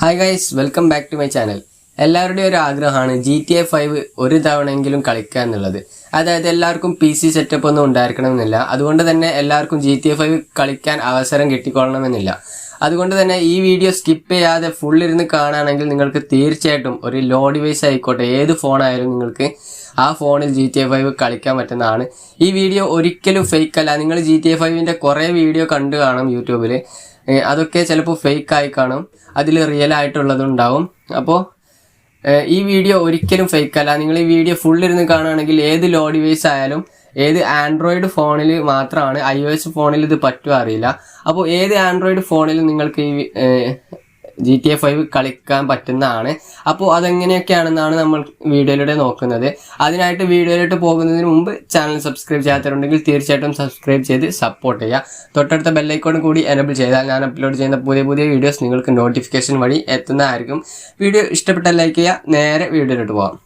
Hi guys, welcome back to my channel. എല്ലാവരുടെയും ഒരു ആഗ്രഹമാണ് GTA 5 ഒരു തവണയെങ്കിലും കളിക്കുക എന്നുള്ളത്. അതായത് എല്ലാവർക്കും PC സെറ്റപ്പ് ഒന്നും ഉണ്ടായിരിക്കണമെന്നില്ല. അതുകൊണ്ട് തന്നെ എല്ലാവർക്കും GTA 5 കളിക്കാൻ അവസരം കിട്ടിക്കൊള്ളണമെന്നില്ല. അതുകൊണ്ട് തന്നെ ഈ വീഡിയോ സ്കിപ്പ് ചെയ്യാതെ ഫുൾ ഇരുന്ന് കാണുകയാണെങ്കിൽ നിങ്ങൾക്ക് തീർച്ചയായിട്ടും ഒരു ലോ ഡിവൈസ് ആയിക്കോട്ടെ ഏത് ഫോണായാലും നിങ്ങൾക്ക് ആ ഫോണിൽ GTA 5 കളിക്കാൻ പറ്റുന്നതാണ്. ഈ വീഡിയോ ഒരിക്കലും ഫേക്ക് അല്ല. നിങ്ങൾ GTA 5ന്റെ കുറേ വീഡിയോ കണ്ടു കാണും യൂട്യൂബിൽ. അതൊക്കെ ചിലപ്പോൾ ഫേക്ക് ആയി കാണും, അതിൽ റിയൽ ആയിട്ടുള്ളതുണ്ടാവും. അപ്പോൾ ഈ വീഡിയോ ഒരിക്കലും ഫേക്ക് അല്ല. നിങ്ങൾ ഈ വീഡിയോ ഫുൾ ഇരുന്ന് കാണുകയാണെങ്കിൽ ഏത് ലോ ഡിവൈസ് ആയാലും ഏത് ആൻഡ്രോയിഡ് ഫോണിൽ മാത്രമാണ്, iOS ഫോണിൽ ഇത് പറ്റുമോ അറിയില്ല. അപ്പോൾ ഏത് ആൻഡ്രോയിഡ് ഫോണിലും നിങ്ങൾക്ക് ഈ GTA 5 കളിക്കാൻ പറ്റുന്നതാണ്. അപ്പോൾ അതെങ്ങനെയൊക്കെയാണെന്നാണ് നമ്മൾ വീഡിയോയിലൂടെ നോക്കുന്നത്. അതിനായിട്ട് വീഡിയോയിലോട്ട് പോകുന്നതിന് മുമ്പ് ചാനൽ സബ്സ്ക്രൈബ് ചെയ്യാത്തവരുണ്ടെങ്കിൽ തീർച്ചയായിട്ടും സബ്സ്ക്രൈബ് ചെയ്ത് സപ്പോർട്ട് ചെയ്യുക. തൊട്ടടുത്ത ബെല്ലൈക്കോൺ കൂടി എനേബിൾ ചെയ്താൽ ഞാൻ അപ്ലോഡ് ചെയ്യുന്ന പുതിയ വീഡിയോസ് നിങ്ങൾക്ക് നോട്ടിഫിക്കേഷൻ വഴി എത്തുന്നതായിരിക്കും. വീഡിയോ ഇഷ്ടപ്പെട്ടാൽ ലൈക്ക് ചെയ്യുക. നേരെ വീഡിയോയിലോട്ട് പോകാം.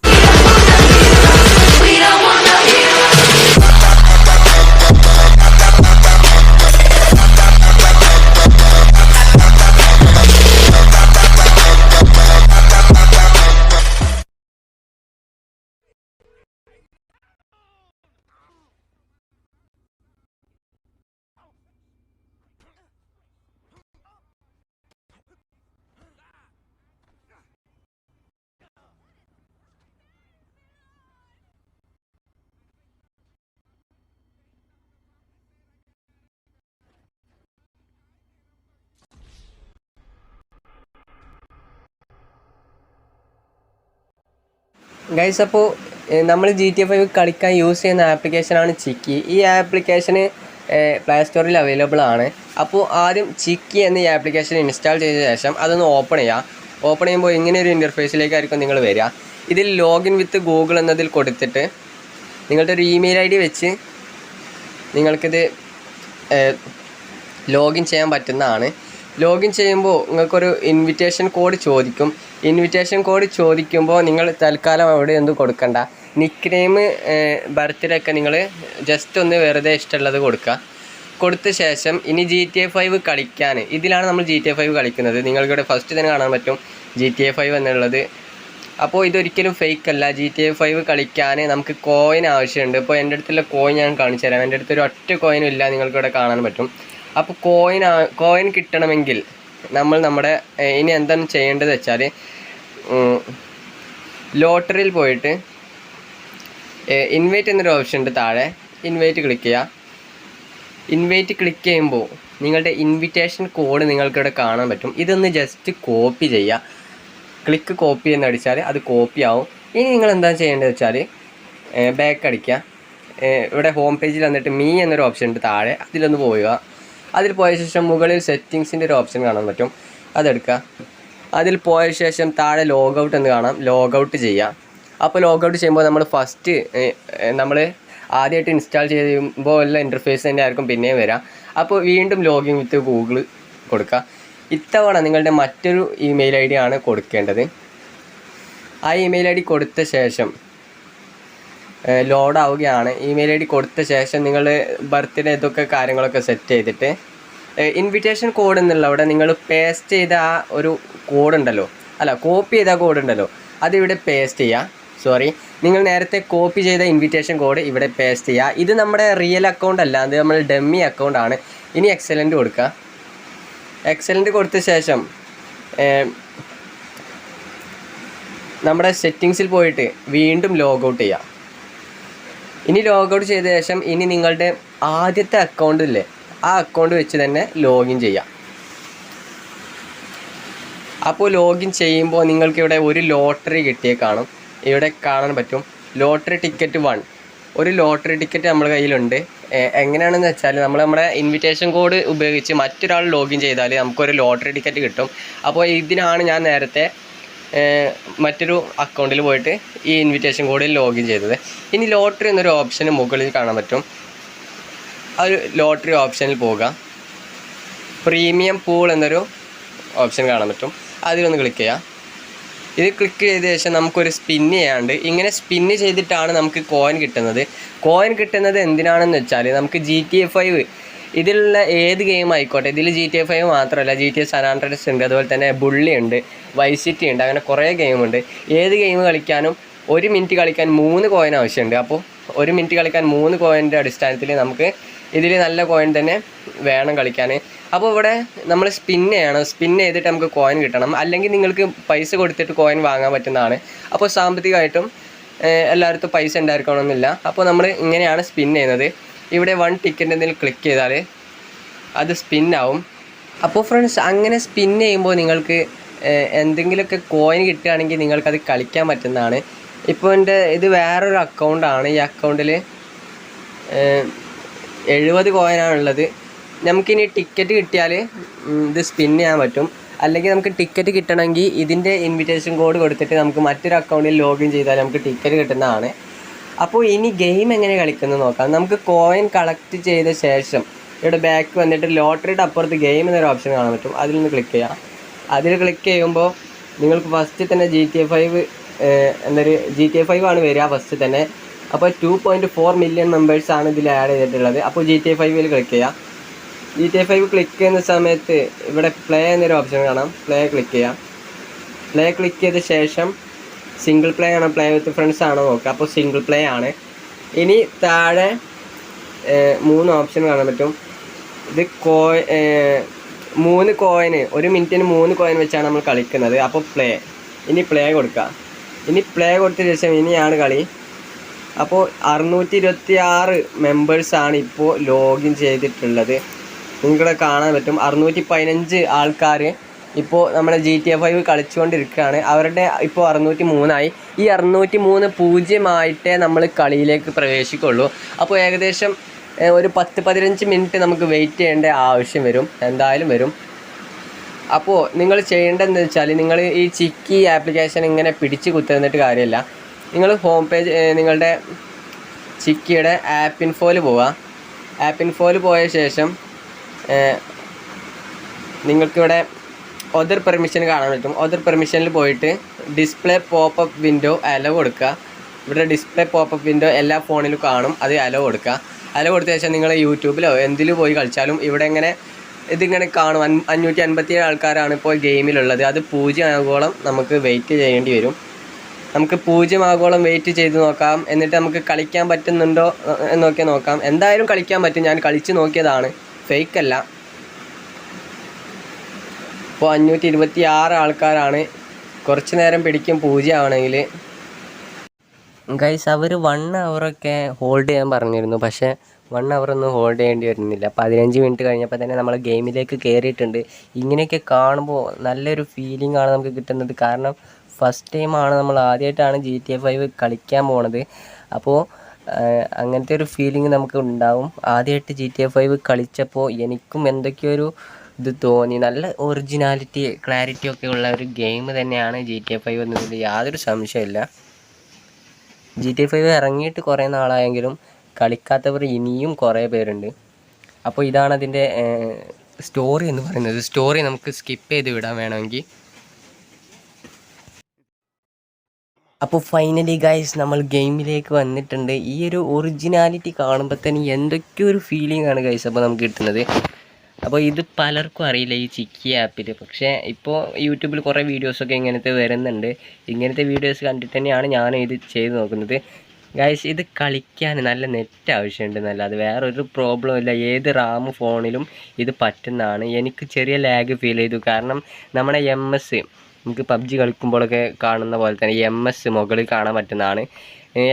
ഗൈസ്, അപ്പോൾ നമ്മൾ GTA 5 കളിക്കാൻ യൂസ് ചെയ്യുന്ന ആപ്ലിക്കേഷനാണ് ചിക്കി. ഈ ആപ്ലിക്കേഷന് പ്ലേ സ്റ്റോറിൽ അവൈലബിൾ ആണ്. അപ്പോൾ ആദ്യം ചിക്കി എന്ന ഈ ആപ്ലിക്കേഷൻ ഇൻസ്റ്റാൾ ചെയ്ത ശേഷം അതൊന്ന് ഓപ്പൺ ചെയ്യുക. ഓപ്പൺ ചെയ്യുമ്പോൾ ഇങ്ങനെ ഒരു ഇൻ്റർഫേസിലേക്കായിരിക്കും നിങ്ങൾ വരിക. ഇതിൽ ലോഗിൻ വിത്ത് ഗൂഗിൾ എന്നതിൽ കൊടുത്തിട്ട് നിങ്ങളുടെ ഒരു ഇമെയിൽ ID വെച്ച് നിങ്ങൾക്കിത് ലോഗിൻ ചെയ്യാൻ പറ്റുന്നതാണ്. ലോഗിൻ ചെയ്യുമ്പോൾ നിങ്ങൾക്കൊരു ഇൻവിറ്റേഷൻ കോഡ് ചോദിക്കും. ഇൻവിറ്റേഷൻ കോഡ് ചോദിക്കുമ്പോൾ നിങ്ങൾ തൽക്കാലം അവിടെ എന്തും കൊടുക്കണ്ട. നിക്ക് നെയിം, ബർത്ത്ഡേ ഒക്കെ നിങ്ങൾ ജസ്റ്റ് ഒന്ന് വെറുതെ ഇഷ്ടമുള്ളത് കൊടുത്ത ശേഷം ഇനി GTA 5 കളിക്കാൻ, ഇതിലാണ് നമ്മൾ GTA 5 കളിക്കുന്നത്. നിങ്ങൾക്കിവിടെ ഫസ്റ്റ് തന്നെ കാണാൻ പറ്റും GTA 5 എന്നുള്ളത്. അപ്പോൾ ഇതൊരിക്കലും ഫേക്ക് അല്ല. GTA 5 കളിക്കാൻ നമുക്ക് കോയിൻ ആവശ്യമുണ്ട്. ഇപ്പോൾ എൻ്റെ അടുത്തുള്ള കോയിൻ ഞാൻ കാണിച്ചു തരാം. എൻ്റെ അടുത്തൊരു ഒറ്റ കോയിനും ഇല്ല, നിങ്ങൾക്കിവിടെ കാണാൻ പറ്റും. അപ്പോൾ കോയിൻ കിട്ടണമെങ്കിൽ നമ്മൾ ഇനി എന്താണ് ചെയ്യേണ്ടത് വെച്ചാൽ ലോട്ടറിയിൽ പോയിട്ട് ഇൻവൈറ്റ് എന്നൊരു ഓപ്ഷൻ ഉണ്ട് താഴെ. ഇൻവൈറ്റ് ക്ലിക്ക് ചെയ്യുക. ഇൻവൈറ്റ് ക്ലിക്ക് ചെയ്യുമ്പോൾ നിങ്ങളുടെ ഇൻവിറ്റേഷൻ കോഡ് നിങ്ങൾക്കിവിടെ കാണാൻ പറ്റും. ഇതൊന്ന് ജസ്റ്റ് കോപ്പി ചെയ്യുക. ക്ലിക്ക് കോപ്പി എന്നടിച്ചാൽ അത് കോപ്പി ആവും. ഇനി നിങ്ങൾ എന്താണ് ചെയ്യേണ്ടത് വെച്ചാൽ ബാക്ക് അടിക്കുക. ഇവിടെ ഹോം പേജിൽ വന്നിട്ട് മീ എന്നൊരു ഓപ്ഷൻ ഉണ്ട് താഴെ, അതിലൊന്ന് പോവുക. അതിൽ പോയ ശേഷം മുകളിൽ സെറ്റിങ്സിൻ്റെ ഒരു ഓപ്ഷൻ കാണാൻ പറ്റും, അതെടുക്കുക. അതിൽ പോയ ശേഷം താഴെ ലോഗൗട്ട് എന്ന് കാണാം, ലോഗൗട്ട് ചെയ്യുക. അപ്പോൾ ലോഗൗട്ട് ചെയ്യുമ്പോൾ നമ്മൾ ആദ്യമായിട്ട് ഇൻസ്റ്റാൾ ചെയ്യുമ്പോൾ ഉള്ള ഇൻ്റർഫേസ് തന്നെ ആയിരിക്കും പിന്നെയും വരിക. അപ്പോൾ വീണ്ടും ലോഗിൻ വിത്ത് ഗൂഗിൾ കൊടുക്കുക. ഇത്തവണ നിങ്ങളുടെ മറ്റൊരു ഇമെയിൽ ID ആണ് കൊടുക്കേണ്ടത്. ആ ഇമെയിൽ ID കൊടുത്ത ശേഷം ലോഡ് ആവുകയാണ്. ഇമെയിൽ ID കൊടുത്ത ശേഷം നിങ്ങൾ ബർത്ത്ഡേ ഇതൊക്കെ കാര്യങ്ങളൊക്കെ സെറ്റ് ചെയ്തിട്ട് ഇൻവിറ്റേഷൻ കോഡ് എന്നുള്ള അവിടെ നിങ്ങൾ പേസ്റ്റ് ചെയ്ത ആ ഒരു കോഡുണ്ടല്ലോ, കോപ്പി ചെയ്ത കോഡുണ്ടല്ലോ, അതിവിടെ പേസ്റ്റ് ചെയ്യുക. നിങ്ങൾ നേരത്തെ കോപ്പി ചെയ്ത ഇൻവിറ്റേഷൻ കോഡ് ഇവിടെ പേസ്റ്റ് ചെയ്യുക. ഇത് നമ്മുടെ റിയൽ അക്കൗണ്ട് അല്ല, അത് നമ്മൾ ഡമ്മി അക്കൗണ്ടാണ്. ഇനി എക്സലൻ്റ് കൊടുക്കുക. എക്സലൻ്റ് കൊടുത്ത ശേഷം നമ്മുടെ സെറ്റിങ്സിൽ പോയിട്ട് വീണ്ടും ലോഗൗട്ട് ചെയ്യുക. ഇനി ലോഗൗട്ട് ചെയ്ത ശേഷം ഇനി നിങ്ങളുടെ ആദ്യത്തെ അക്കൗണ്ടില്ലേ ആ അക്കൗണ്ട് വെച്ച് തന്നെ ലോഗിൻ ചെയ്യാം. അപ്പോൾ ലോഗിൻ ചെയ്യുമ്പോൾ നിങ്ങൾക്കിവിടെ ഒരു ലോട്ടറി കിട്ടിയേ കാണും. ഇവിടെ കാണാൻ പറ്റും ലോട്ടറി ടിക്കറ്റ് 1. ഒരു ലോട്ടറി ടിക്കറ്റ് നമ്മുടെ കയ്യിലുണ്ട്. എങ്ങനെയാണെന്ന് വെച്ചാൽ നമ്മുടെ ഇൻവിറ്റേഷൻ കോഡ് ഉപയോഗിച്ച് മറ്റൊരാൾ ലോഗിൻ ചെയ്താൽ നമുക്കൊരു ലോട്ടറി ടിക്കറ്റ് കിട്ടും. അപ്പോൾ ഇതിനാണ് ഞാൻ നേരത്തെ മറ്റൊരു അക്കൗണ്ടിൽ പോയിട്ട് ഈ ഇൻവിറ്റേഷൻ കോഡിൽ ലോഗിൻ ചെയ്തത്. ഇനി ലോട്ടറി എന്നൊരു ഓപ്ഷന് മുകളിൽ കാണാൻ പറ്റും. ആ ഒരു ലോട്ടറി ഓപ്ഷനിൽ പോകുക. പ്രീമിയം പൂൾ എന്നൊരു ഓപ്ഷൻ കാണാൻ പറ്റും, അതിലൊന്ന് ക്ലിക്ക് ചെയ്യുക. ഇത് ക്ലിക്ക് ചെയ്ത ശേഷം നമുക്കൊരു സ്പിന്ന് ചെയ്യാണ്ട്, ഇങ്ങനെ സ്പിന്ന് ചെയ്തിട്ടാണ് നമുക്ക് കോയിൻ കിട്ടുന്നത്. കോയിൻ കിട്ടുന്നത് എന്തിനാണെന്ന് വെച്ചാൽ നമുക്ക് GTA 5 ഇതിലുള്ള ഏത് ഗെയിം ആയിക്കോട്ടെ, ഇതിൽ GTA 5 മാത്രമല്ല, GTA San Andreas ഉണ്ട്, അതുപോലെ തന്നെ ബുള്ളി ഉണ്ട്, വൈസ് സിറ്റി ഉണ്ട്, അങ്ങനെ കുറേ ഗെയിമുണ്ട്. ഏത് ഗെയിം കളിക്കാനും 1 മിനിറ്റ് കളിക്കാൻ 3 കോയിൻ ആവശ്യമുണ്ട്. അപ്പോൾ 1 മിനിറ്റ് കളിക്കാൻ 3 കോയിൻ്റെ അടിസ്ഥാനത്തിൽ നമുക്ക് ഇതിൽ നല്ല കോയിൻ തന്നെ വേണം കളിക്കാൻ. അപ്പോൾ ഇവിടെ നമ്മൾ സ്പിൻ ചെയ്തിട്ട് നമുക്ക് കോയിൻ കിട്ടണം. അല്ലെങ്കിൽ നിങ്ങൾക്ക് പൈസ കൊടുത്തിട്ട് കോയിൻ വാങ്ങാൻ പറ്റുന്നതാണ്. അപ്പോൾ സാമ്പത്തികമായിട്ടും എല്ലായിടത്തും പൈസ ഉണ്ടായിരിക്കണമെന്നില്ല. അപ്പോൾ നമ്മൾ ഇങ്ങനെയാണ് സ്പിൻ ചെയ്യുന്നത്. ഇവിടെ 1 ടിക്കറ്റ് എന്തെങ്കിലും ക്ലിക്ക് ചെയ്താൽ അത് സ്പിന്നാവും. അപ്പോൾ ഫ്രണ്ട്സ്, അങ്ങനെ സ്പിൻ ചെയ്യുമ്പോൾ നിങ്ങൾക്ക് എന്തെങ്കിലുമൊക്കെ കോയിൻ കിട്ടുകയാണെങ്കിൽ നിങ്ങൾക്കത് കളിക്കാൻ പറ്റുന്നതാണ്. ഇപ്പോൾ ഇത് വേറൊരു അക്കൗണ്ടാണ്. ഈ അക്കൗണ്ടിൽ 70 കോയിനാണുള്ളത്. നമുക്കിനി ടിക്കറ്റ് കിട്ടിയാൽ ഇത് സ്പിൻ ചെയ്യാൻ പറ്റും. അല്ലെങ്കിൽ നമുക്ക് ടിക്കറ്റ് കിട്ടണമെങ്കിൽ ഇതിൻ്റെ ഇൻവിറ്റേഷൻ കോഡ് കൊടുത്തിട്ട് നമുക്ക് മറ്റൊരു അക്കൗണ്ടിൽ ലോഗിൻ ചെയ്താൽ നമുക്ക് ടിക്കറ്റ് കിട്ടുന്നതാണ്. അപ്പോൾ ഇനി ഗെയിം എങ്ങനെ കളിക്കുന്നത് നോക്കാം. നമുക്ക് കോയിൻ കളക്ട് ചെയ്ത ശേഷം ഇവിടെ ബാക്ക് വന്നിട്ട് ലോട്ടറിയുടെ അപ്പുറത്ത് ഗെയിം എന്നൊരു ഓപ്ഷൻ കാണാൻ പറ്റും. അതിൽ നിന്ന് ക്ലിക്ക് ചെയ്യാം. അതിൽ ക്ലിക്ക് ചെയ്യുമ്പോൾ നിങ്ങൾക്ക് ഫസ്റ്റ് തന്നെ GTA 5 ആണ് വരിക ഫസ്റ്റ് തന്നെ. അപ്പോൾ 2.4 മില്യൺ മെമ്പേഴ്സാണ് ഇതിൽ ആഡ് ചെയ്തിട്ടുള്ളത്. അപ്പോൾ GTA 5 ക്ലിക്ക് ചെയ്യാം. GTA 5 ക്ലിക്ക് ചെയ്യുന്ന സമയത്ത് ഇവിടെ പ്ലേ എന്നൊരു ഓപ്ഷൻ കാണാം. പ്ലേ ക്ലിക്ക് ചെയ്യാം. പ്ലേ ക്ലിക്ക് ചെയ്ത ശേഷം സിംഗിൾ പ്ലേ ആണോ പ്ലേ വിത്ത് ഫ്രണ്ട്സ് ആണോ നോക്കുക. അപ്പോൾ സിംഗിൾ പ്ലേ ആണ്. ഇനി താഴെ 3 ഓപ്ഷൻ കാണാൻ പറ്റും. ഇത് 3 കോയിന് 1 മിനിറ്റിന് 3 കോയിൻ വെച്ചാണ് നമ്മൾ കളിക്കുന്നത്. അപ്പോൾ ഇനി പ്ലേ കൊടുക്കുക. ഇനി പ്ലേ കൊടുത്ത ശേഷം ഇനിയാണ് കളി. അപ്പോൾ 626 മെമ്പേഴ്സാണ് ഇപ്പോൾ ലോഗിൻ ചെയ്തിട്ടുള്ളത്. നിങ്ങൾക്കിവിടെ കാണാൻ പറ്റും 615 ആൾക്കാർ ഇപ്പോൾ നമ്മുടെ GTA 5 കളിച്ചുകൊണ്ടിരിക്കുകയാണ്. അവരുടെ ഇപ്പോൾ 603 ഈ 603 പൂജ്യമായിട്ടേ നമ്മൾ കളിയിലേക്ക് പ്രവേശിക്കുള്ളൂ. അപ്പോൾ ഏകദേശം ഒരു 10-15 മിനിറ്റ് നമുക്ക് വെയിറ്റ് ചെയ്യേണ്ട ആവശ്യം വരും, എന്തായാലും വരും. അപ്പോൾ നിങ്ങൾ ചെയ്യേണ്ടതെന്ന് വെച്ചാൽ, നിങ്ങൾ ഈ ചിക്കി ആപ്ലിക്കേഷൻ ഇങ്ങനെ പിടിച്ച് കുത്തുന്നിട്ട് കാര്യമില്ല. നിങ്ങൾ ഹോം പേജ് നിങ്ങളുടെ ചിക്കിയുടെ ആപ്പ് ഇൻഫോയിൽ പോവുക. ആപ്പ് ഇൻഫോയിൽ പോയ ശേഷം നിങ്ങൾക്കിവിടെ ഒതർ പെർമിഷൻ കാണാൻ പറ്റും. ഒതർ പെർമിഷനിൽ പോയിട്ട് ഡിസ്പ്ലേ പോപ്പപ്പ് വിൻഡോ അലോ കൊടുക്കുക. ഇവിടെ ഡിസ്പ്ലേ പോപ്പപ്പ് വിൻഡോ എല്ലാ ഫോണിലും കാണും, അത് അലോ കൊടുക്കുക. അലോ കൊടുത്ത ശേഷം നിങ്ങൾ യൂട്യൂബിലോ എന്തിലും പോയി കളിച്ചാലും ഇവിടെ ഇതിങ്ങനെ കാണും. 557 ആൾക്കാരാണ് ഇപ്പോൾ ഗെയിമിലുള്ളത്. അത് 0 ആകോളം നമുക്ക് വെയിറ്റ് ചെയ്യേണ്ടി വരും. നമുക്ക് 0 ആകോളം വെയിറ്റ് ചെയ്ത് നോക്കാം. എന്നിട്ട് നമുക്ക് കളിക്കാൻ പറ്റുന്നുണ്ടോ എന്നൊക്കെ നോക്കാം. എന്തായാലും കളിക്കാൻ പറ്റും. ഞാൻ കളിച്ച് നോക്കിയതാണ്, ഫേക്കല്ല. ഇപ്പോൾ 526 ആൾക്കാരാണ്. കുറച്ച് നേരം പിടിക്കും 0 ആവണമെങ്കിൽ. ഗൈസ്, അവർ 1 അവറൊക്കെ ഹോൾഡ് ചെയ്യാൻ പറഞ്ഞിരുന്നു. പക്ഷേ 1 അവറൊന്നും ഹോൾഡ് ചെയ്യേണ്ടി വരുന്നില്ല. 15 മിനിറ്റ് കഴിഞ്ഞപ്പോൾ തന്നെ നമ്മൾ ഗെയിമിലേക്ക് കയറിയിട്ടുണ്ട്. ഇങ്ങനെയൊക്കെ കാണുമ്പോൾ നല്ലൊരു ഫീലിംഗ് ആണ് നമുക്ക് കിട്ടുന്നത്. കാരണം ഫസ്റ്റ് ടൈമാണ്, നമ്മൾ ആദ്യമായിട്ടാണ് GTA 5 കളിക്കാൻ പോണത്. അപ്പോൾ അങ്ങനത്തെ ഒരു ഫീലിംഗ് നമുക്ക് ഉണ്ടാവും. ആദ്യമായിട്ട് GTA 5 കളിച്ചപ്പോൾ എനിക്കും എന്തൊക്കെയൊരു ഇത് തോന്നി. നല്ല ഒറിജിനാലിറ്റി, ക്ലാരിറ്റി ഒക്കെ ഉള്ള ഒരു ഗെയിം തന്നെയാണ് GTA 5 എന്നതിൽ യാതൊരു സംശയമില്ല. GTA 5 ഇറങ്ങിയിട്ട് കുറേ നാളായെങ്കിലും കളിക്കാത്തവർ ഇനിയും കുറേ പേരുണ്ട്. അപ്പോൾ ഇതാണ് അതിൻ്റെ സ്റ്റോറി എന്ന് പറയുന്നത്. സ്റ്റോറി നമുക്ക് സ്കിപ്പ് ചെയ്ത് വിടാൻ വേണമെങ്കിൽ. അപ്പോൾ ഫൈനലി ഗൈസ്, നമ്മൾ ഗെയിമിലേക്ക് വന്നിട്ടുണ്ട്. ഈ ഒരു ഒറിജിനാലിറ്റി കാണുമ്പോൾ തന്നെ എന്തൊക്കെയോ ഒരു ഫീലിംഗ് ആണ് ഗൈസ് അപ്പോൾ നമുക്ക് കിട്ടുന്നത്. അപ്പോൾ ഇത് പലർക്കും അറിയില്ല ഈ ചിക്കി ആപ്പിൽ. പക്ഷേ ഇപ്പോൾ യൂട്യൂബിൽ കുറേ വീഡിയോസൊക്കെ ഇങ്ങനത്തെ വരുന്നുണ്ട്. ഇങ്ങനത്തെ വീഡിയോസ് കണ്ടിട്ട് തന്നെയാണ് ഞാൻ ഇത് ചെയ്ത് നോക്കുന്നത്. ഗൈസ്, ഇത് കളിക്കാൻ നല്ല നെറ്റ് ആവശ്യമുണ്ട് എന്നല്ലാതെ വേറൊരു പ്രോബ്ലം ഇല്ല. ഏത് റാം ഫോണിലും ഇത് പറ്റുന്നതാണ്. എനിക്ക് ചെറിയ ലാഗ് ഫീൽ ചെയ്തു. കാരണം നമ്മുടെ MS, നമുക്ക് PUBG കളിക്കുമ്പോഴൊക്കെ കാണുന്ന പോലെ തന്നെ MS മുകളിൽ കാണാൻ പറ്റുന്നതാണ്.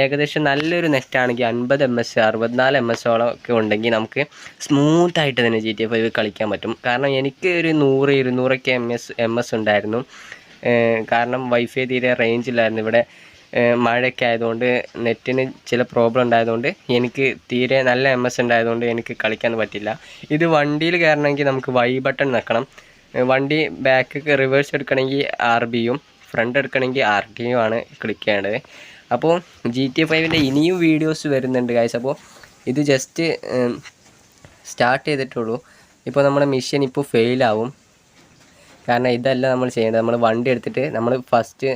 ഏകദേശം നല്ലൊരു നെറ്റാണെങ്കിൽ 50 MS 64 MS ഒക്കെ ഉണ്ടെങ്കിൽ നമുക്ക് സ്മൂത്തായിട്ട് തന്നെ GTA 5 കളിക്കാൻ പറ്റും. കാരണം എനിക്ക് ഒരു 100-200 MS ഉണ്ടായിരുന്നു. കാരണം വൈഫൈ തീരെ റേഞ്ച് ഇല്ലായിരുന്നു. ഇവിടെ മഴയൊക്കെ ആയതുകൊണ്ട് നെറ്റിന് ചില പ്രോബ്ലം ഉണ്ടായതുകൊണ്ട് എനിക്ക് തീരെ നല്ല MS ഉണ്ടായതുകൊണ്ട് എനിക്ക് കളിക്കാൻ പറ്റില്ല. ഇത് വണ്ടിയിൽ കയറണമെങ്കിൽ നമുക്ക് Y ബട്ടൺ നിൽക്കണം. വണ്ടി ബാക്ക് റിവേഴ്സ് എടുക്കണമെങ്കിൽ RBയും ഫ്രണ്ട് എടുക്കണമെങ്കിൽ RTയും ആണ് ക്ലിക്ക് ചെയ്യേണ്ടത്. അപ്പോൾ GTA 5 ഇനിയും വീഡിയോസ് വരുന്നുണ്ട് ഗൈസ്. അപ്പോൾ ഇത് ജസ്റ്റ് സ്റ്റാർട്ട് ചെയ്തിട്ടുള്ളൂ. ഇപ്പോൾ നമ്മുടെ മിഷൻ ഇപ്പോൾ ഫെയിലാവും. കാരണം ഇതല്ല നമ്മൾ ചെയ്യേണ്ടത്. നമ്മൾ വണ്ടി എടുത്തിട്ട് നമ്മൾ ഫസ്റ്റ്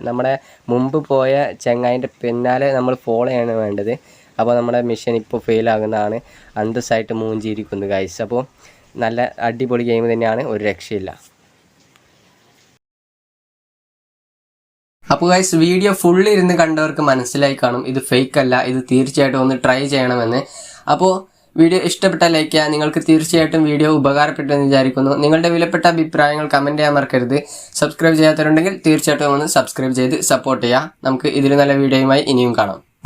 നമ്മുടെ മുമ്പ് പോയ ചങ്ങായിൻ്റെ പിന്നാലെ നമ്മൾ ഫോളോ ചെയ്യാണ് വേണ്ടത്. അപ്പോൾ നമ്മുടെ മിഷൻ ഇപ്പോൾ ഫെയിൽ ആകുന്നതാണ് അന്തസ്സായിട്ട് മൂഞ്ചിയിരിക്കുന്നത് ഗൈസ്. അപ്പോൾ നല്ല അടിപൊളി ഗെയിം തന്നെയാണ്, ഒരു രക്ഷയില്ല. അപ്പോൾ ഗൈസ് വീഡിയോ ഫുള്ള് ഇരുന്ന് കണ്ടവർക്ക് മനസ്സിലായി കാണും ഇത് ഫേക്ക് അല്ല, ഇത് തീർച്ചയായിട്ടും ഒന്ന് ട്രൈ ചെയ്യണമെന്ന്. അപ്പോൾ വീഡിയോ ഇഷ്ടപ്പെട്ടാൽ ലൈക്ക് ചെയ്യുക. നിങ്ങൾക്ക് തീർച്ചയായിട്ടും വീഡിയോ ഉപകാരപ്പെട്ടു എന്ന് വിചാരിക്കുന്നു. നിങ്ങളുടെ വിലപ്പെട്ട അഭിപ്രായങ്ങൾ കമൻറ്റ് ചെയ്യാൻ മറക്കരുത്. സബ്സ്ക്രൈബ് ചെയ്യാത്തവരുണ്ടെങ്കിൽ തീർച്ചയായിട്ടും ഒന്ന് സബ്സ്ക്രൈബ് ചെയ്ത് സപ്പോർട്ട് ചെയ്യുക. നമുക്ക് ഇതിൽ നല്ല വീഡിയോയുമായി ഇനിയും കാണാം.